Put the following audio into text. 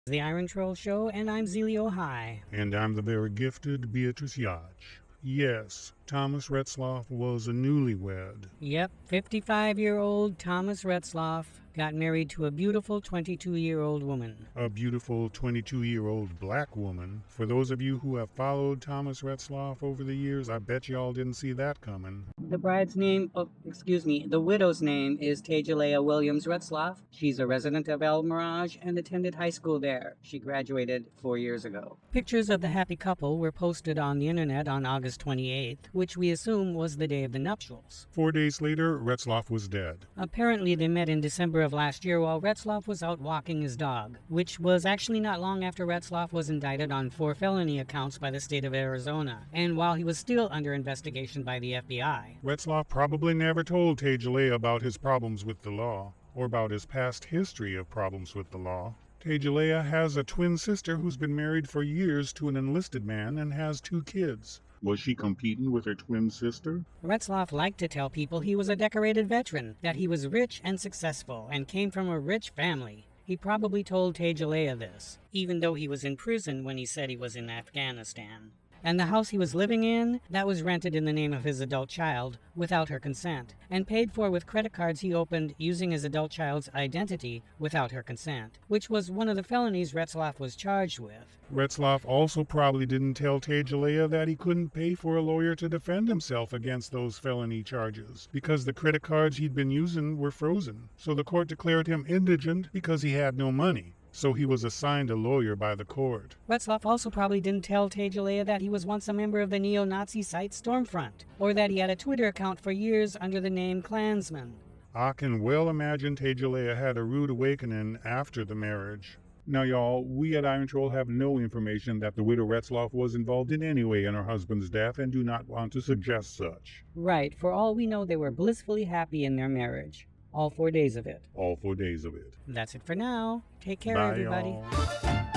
The Iron Troll Show, and I'm Zelio High. And I'm the very gifted Beatrice Yach. Yes, Thomas Retzlaff was a newlywed. Yep, 55-year-old Thomas Retzlaff got married to a beautiful 22-year-old woman. A beautiful 22-year-old black woman. For those of you who have followed Thomas Retzlaff over the years, I bet y'all didn't see that coming. The the widow's name is Tejalea Williams Retzlaff. She's a resident of El Mirage and attended high school there. She graduated 4 years ago. Pictures of the happy couple were posted on the internet on August 28th, which we assume was the day of the nuptials. 4 days later, Retzlaff was dead. Apparently they met in December of last year while Retzlaff was out walking his dog, which was actually not long after Retzlaff was indicted on 4 felony accounts by the state of Arizona, and while he was still under investigation by the FBI. Retzlaff probably never told Tejalea about his problems with the law, or about his past history of problems with the law. Tejalea has a twin sister who's been married for years to an enlisted man and has 2 kids. Was she competing with her twin sister? Retzlaff liked to tell people he was a decorated veteran, that he was rich and successful, and came from a rich family. He probably told Tejalea this, even though he was in prison when he said he was in Afghanistan. And the house he was living in, that was rented in the name of his adult child, without her consent, and paid for with credit cards he opened using his adult child's identity without her consent, which was one of the felonies Retzlaff was charged with. Retzlaff also probably didn't tell Tejalea that he couldn't pay for a lawyer to defend himself against those felony charges, because the credit cards he'd been using were frozen, so the court declared him indigent because he had no money. So he was assigned a lawyer by the court. Retzlaff also probably didn't tell Tejalea that he was once a member of the neo-Nazi site Stormfront, or that he had a Twitter account for years under the name Klansman. I can well imagine Tejalea had a rude awakening after the marriage. Now y'all, we at Iron Troll have no information that the widow Retzlaff was involved in any way in her husband's death and do not want to suggest such. Right, for all we know they were blissfully happy in their marriage. All 4 days of it. All 4 days of it. That's it for now. Take care, Bye, everybody. y'all.